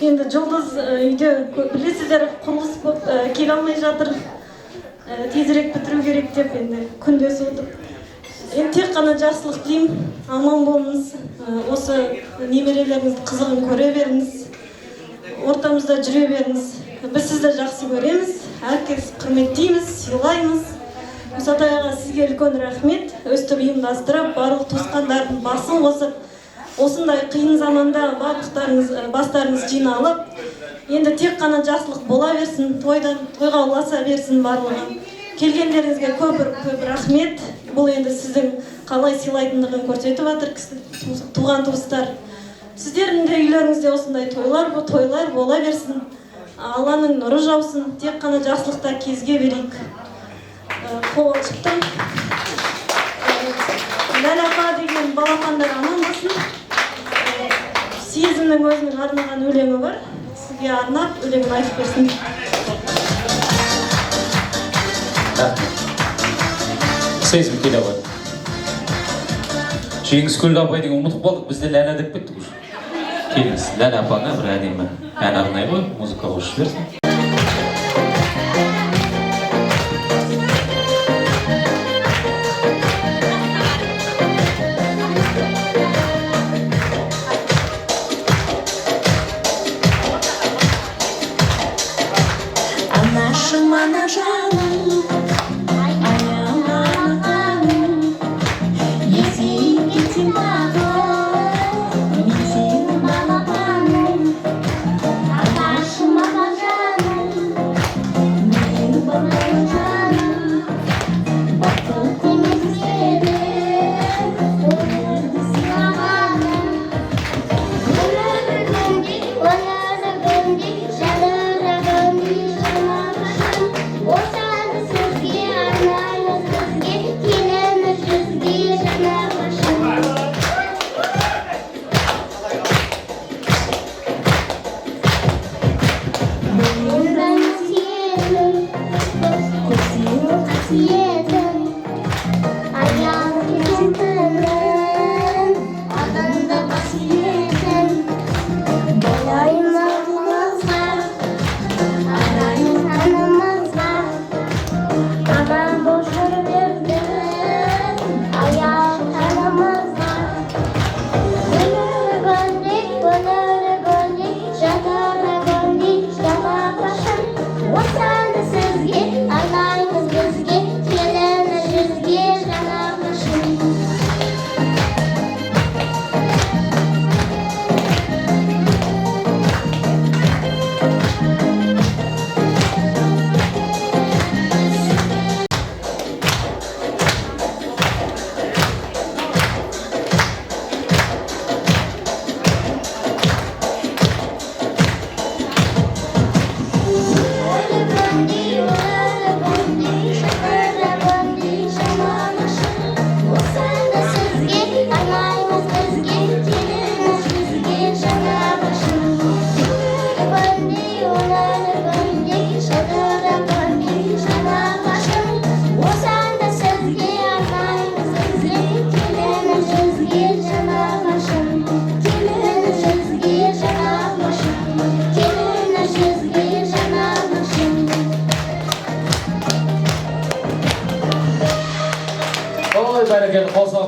Speaker 8: Енді жұлдыз үйде білесіздер, құрылыс болып келе алмай жатыр. Тезірек бітіру керек деп енді күндесіп отыр. Енді тек қана жақсылық деймін. Аман болыңыз. Осы немерелеріңіздің қызығын көре беріңіз. Ортамызда жүре беріңіз. Біз сізді жақсы көреміз. Әркез құрметтейміз, сыйлаймыз. Мұсатай аға, сізге үлкен рахмет. Өстіп ұйымдастырып, барлық туысқандардың басын қосып, осындай қиын заманда бастарыңыз жиналып, енді тек қана жақсылық бола берсін, тойға ұласа берсін барлығы. Келгендеріңізге көп рахмет. Бұл енді сіздің қалай сыйлайтындығын көрсетіп жатыр туған туыстар. Сіздердің де үйлеріңізде осындай тойлар бола берсін. Алланың нұры жаусын, тек қана жақсылықта кезге берейік. Қол шықтым. Ләләпа деген балапандар аман болсын. Сезімнің өзінің арнаған өлеңі бар. Сізге арнап өлеңін айтып берсін.
Speaker 1: Сезім келе ғой. Жеңіс Гүлді апайдың ұмытып қалдық, бізде Ләлә деп кеттік. Келіңіз, Ләлә апаңа бір әдемі ән арнай ғой, музыка қосып берсін.
Speaker 16: Анашым, ана жаным, аяулы қаным, есейіп кетсең тағы, мен сенің балапаным. Анашым, ана жаным.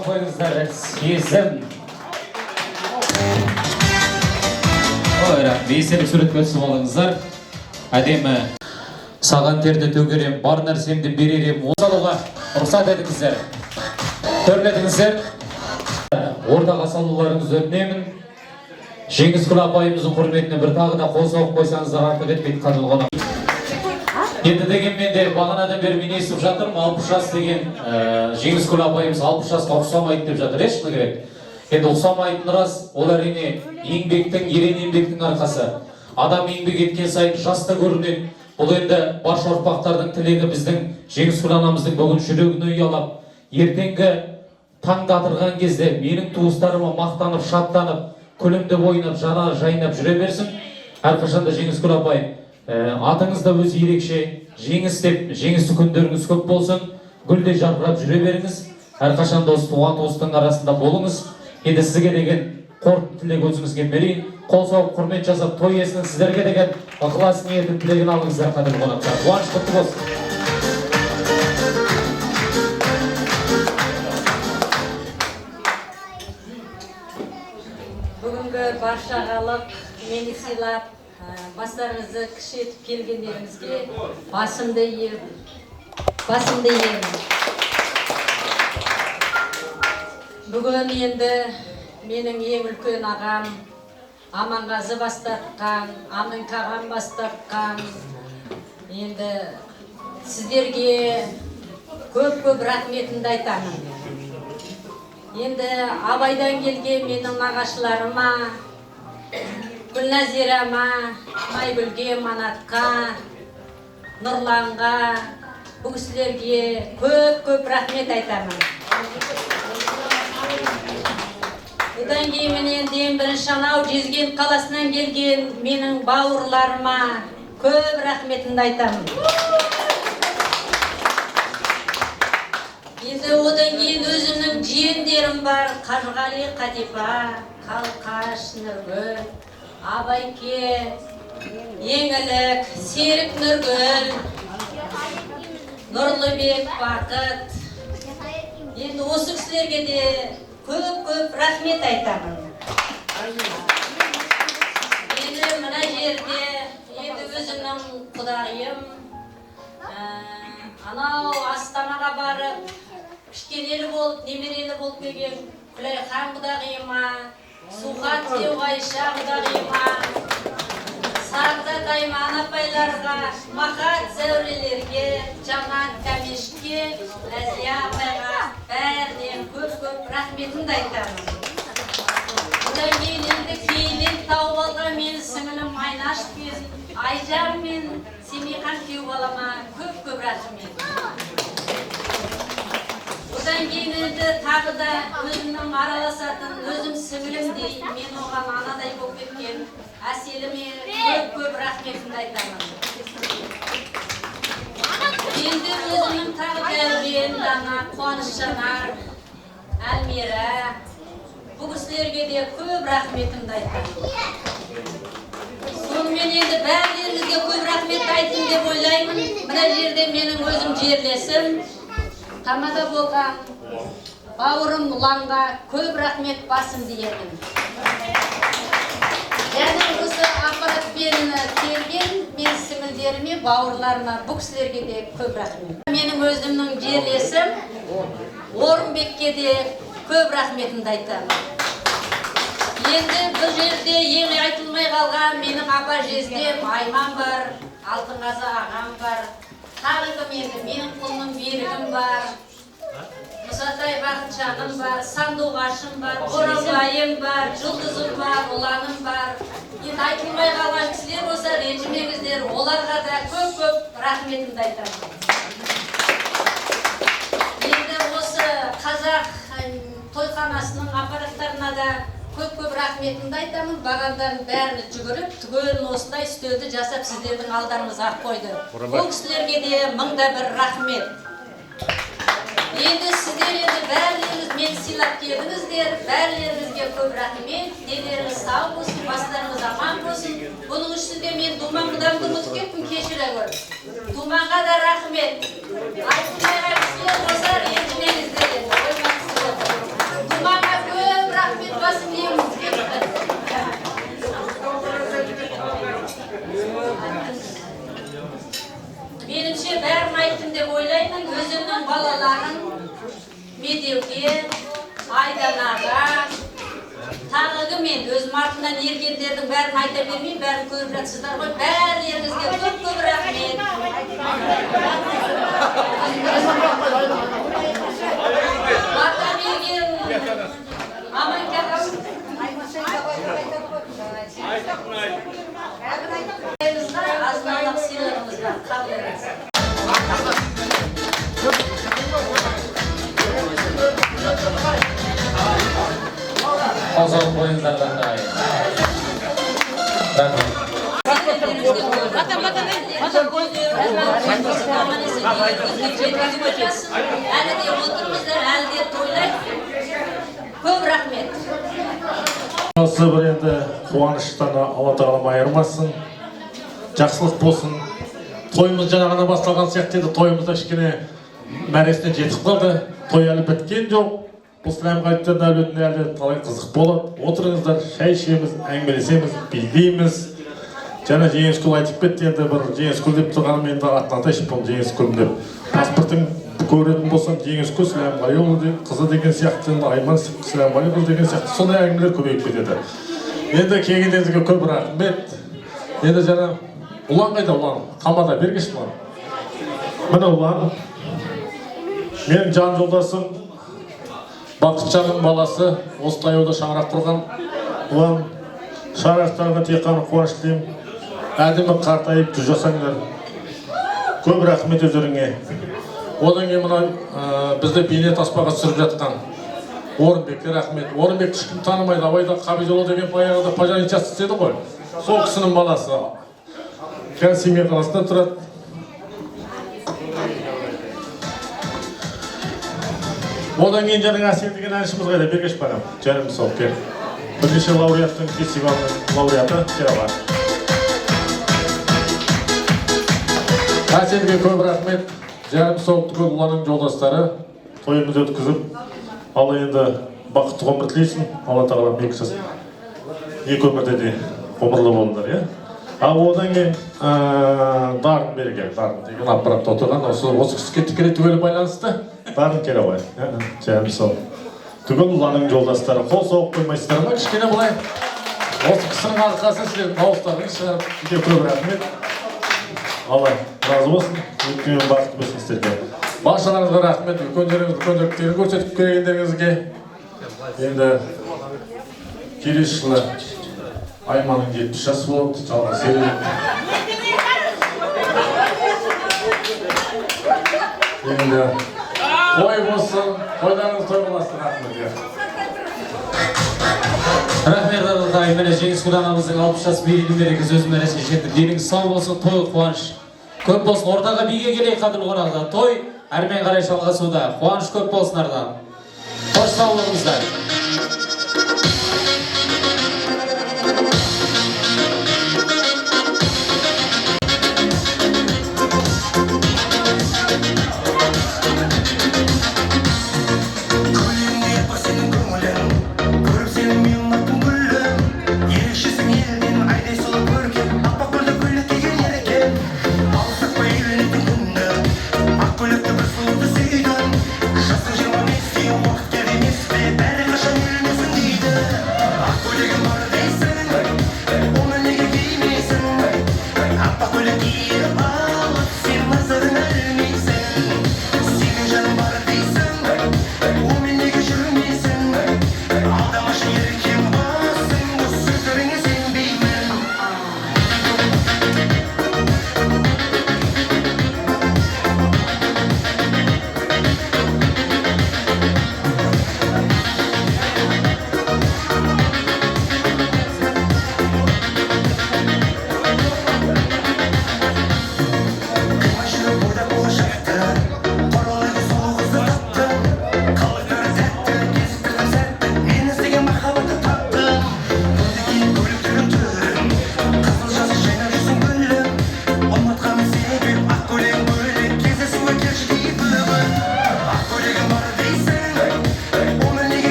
Speaker 1: қолдап қойыңыздар. Сезім. Бейселік суретке түсіп алыңыздар. Әдемі саған терді төгерем, бар нәрсемді беререм. Осалуға рұқсат етіңіздер. Төрлетіңіздер. Ортаға салуларыңызды өтінемін. Жеңіскүл апайымыздың құрметіне бір тағы да қол соғып қойсаңыздар, артық етпейді қаділ қонақ. Енді дегенмен де бағанадан бері мен естіп жатырмын, 60 жас деген Жеңіскүл апайымыз 60 жасқа ұқсамайды деп жатыр, шыны керек. Енді ұқсамайтын рас, ол әрине еңбектің, ерен еңбектің арқасы. Адам еңбек еткен сайын жаста көрінеді. Бұл енді барша ұрпақтардың тілегі біздің Жеңіскүл анамыздың бүгін жүрегіне ұялап, ертеңгі таңды атырған кезде менің туыстарыма мақтанып, шаттанып, күлімдеп ойнап, жана жайнап жүре берсін. Әрқашанда Жеңіскүл апай, атыңыз да өзі ерекше, жеңіс деп, жеңісті күндеріңіз көп болсын, гүлдей жарқырап жүре беріңіз. Әрқашанда осы туған туыстың арасында болыңыз. Енді сізге деген қорытынды тілек өзіңізге берейін. Қол соғып құрмет жасап, той иесінің сіздерге деген ықылас ниетін тілегін алыңыздар, қадірлі қонақтар. Қуаныш құтты болсын.
Speaker 19: Бүгінгі барша халық мені сыйлап, бастарыңызды кіші етіп келгендеріңізге басымды иемін. Бүгін енді менің ең үлкен ағам Аманғазы бастатқан, Амын қағам бастатқан. Енді сіздерге көп рахметімді айтамын. Енді Абайдан келген менің нағашыларыма, Гүлназирама, Майгүлге, Манатқа, Нұрланға, бұл кісілерге көп рахмет айтамын. Одан кейін енді бірінші анау Жезген қаласынан келген менің бауырларыма көп рахметімді айтамын. Енді одан кейін өзімнің жиендерім бар, Қажығали, Қатипа, Қалқаш, Нұргүл, Абайке, Еңілік, Серік Нұргүл, Нұрлыбек, Бақыт. Енді осы кісілерге де көп рахмет айтамын. Енді мына жерде енді өзімнің құдайым анау Астанаға барып кішкенелі болып, немерелі болып келген Күлайхан құдағиыма, Сухат Теуғайша құдағиыма, Сағдат Айман апайларға, Махат зәурелерге, Жаман Кәмешке, Ләзия апайға бәрінен көп рахметімді айтамын. Одан кейін енді кейіннен тауып алған менің сіңілім Айнаш пен Айжан мен Семейхан күйеу балама көп рахмет. Одан кейін енді тағы да өзімнің араласатын, өзім сіңілімдей, мен оған анадай болып кеткен Әселіме көп рахметімді айтамын. Енді өзімнің тағы дәурен, Дана, Қуаныш Жанар, Әлмира, бұл кісілерге де көп рахметімді айтамын. Сонымен енді бәрілеріңізге көп рахмет айтын деп ойлаймын. Мына жерде менің өзім жерлесім, Тамада болған бауырым Ұланға көп рахмет басым деймін. Және осы аппаратпен келген мен сіңілдеріме, бауырларыма, бұл кісілерге де көп рахмет. Менің өзімнің жерлесім Орынбекке де көп рахметімді айтамын. Енді бұл жерде ең айтылмай қалған менің апа жездем Айман бар, Алтынғазы ағам бар. Тағы кім енді менің құлым Берігім бар, Мұсатай Бақытжаным бар, Сандуғашым бар, Оразбайым бар, Жұлдызым бар, Ұланым бар. Енді айтылмай қалған кісілер болса ренжімеңіздер, оларға да көп рахметімді айтамын. Енді осы қазақ тойханасының аппараттарына да көп рахметімді айтамын. Бағандан бәрін жүгіріп, түгелін осындай үстелді жасап сіздердің алдарыңызға қойды. Бұл кісілерге де мыңда бір рахмет. Енді сіздер енді бәрілеріңіз мені сыйлап келдіңіздер, бәрілеріңізге көп рахмет. Денеріңіз сау болсын, бастарыңыз аман болсын. Бұның ішінде мен Думан құдамды ұмытып кеттім, кешіре гөр. Думанға да рахмет. Айтылмай кісілер болса ренжімеңіздер енді. Айдан аға, тағы кім енді өзім артынан ергендердің бәрін айта бермеймін, бәрін көріп жатсыздар ғой, бәріңізге көп рахмет. Бата берген Аманке ағам. Азыналық сыйлығымызға қабыл етіңіз.
Speaker 1: Қозғалып қойыңыздардан да
Speaker 19: Әлі де отырмыздар, әлі де тойлайды. Көп рахмет.
Speaker 10: Осы бір енді қуаныштан Алла тағалам айырмасын, жақсылық болсын. Тойымыз жаңа ғана басталған сияқты еді, тойымызда кішкене мәресіне жетіп қалды. Той әлі біткен жоқ. Бұл Сіләмғалиевтердің әулетіне әлі талай қызық болады. Отырыңыздар, шай ішеміз, әңгімелесеміз, билейміз. Жаңа Жеңіскүл айтып кетті, енді бір Жеңіскүл деп тұрғаным енді атын атайыншы бұл Жеңіскүл деп. Паспортың көретін болсам Жеңіскүл Сіләмғалиұлы қызы деген сияқты, Айман Сіләмғалиұлы деген сияқты сондай әңгімелер көбейіп кетеді. Енді келгендеріңізге көп рахмет. Енді жаңа ұлан қайда ұлан? Қамада бергеші маған. Міне ұлан. Менің жан жолдасым Бақытжанның баласы осы таяуда шаңырақ құрған. Ұлан шаңырақтарға тек қана қуаныш тілеймін. Әдемі қартайып жүз жасаңдар. Көп рахмет өздеріңе. Одан кейін мына бізді бейне таспаға түсіріп жатқан Орынбекке рахмет. Орынбекті ешкім танымайды. Абайда Қабидолла деген баяғыда пожарничас істеді ғой. Сол кісінің баласы. Қазір Семей қаласында тұрады. Одан кейін жаңағы Әсем деген әншіміз қайда? Бергеш барам. Жарым сол кел. Бірнеше лауреаттың фестивалының лауреаты келаға. Әсемге көп рахмет. Жарым сол түгіл ұланың жолдастары тойымызды өткізіп, Алла енді бақытты ғұмыр тілейсін. Алла тағала екі өмірде де ғұмырлы болыңдар, иә? Одан кейін Дарын берген, Дарын деген аппаратта отырған, осы кісіге тікелей түгелі байланысты. Дарын келе ғой, жарым сол. Түгіл ұланың жолдастары, қол соғып қоймайсыздар ма? Кішкене бұлай. Осы кісінің арқасы сіздердің дауыстарыңыз шығарып, үйде көп рахмет. Алла разы болсын, өткенмен бақытты болсын сіздерге. Баршаларыңызға рахмет, үлкендеріңізді көрсетіп келгендеріңізге. Енді келесі жылы Айманның 70 жасы болды, жалғыз ел. Енді той болсын, тойдарыңыз той боласын, рахмет.
Speaker 1: Рахмет Ағай, міне Жеңіскүл анамыздың 60 жас мерейлі мерекесі өз мәресіне жетті. Деніңіз сау болсын, той қуаныш көп болсын. Ортаға биге келейік қадірлі қонақтар. Той әрмен қарай жалғасуда. Қуаныш көп болсын ардан. Қош сау болыңыздар.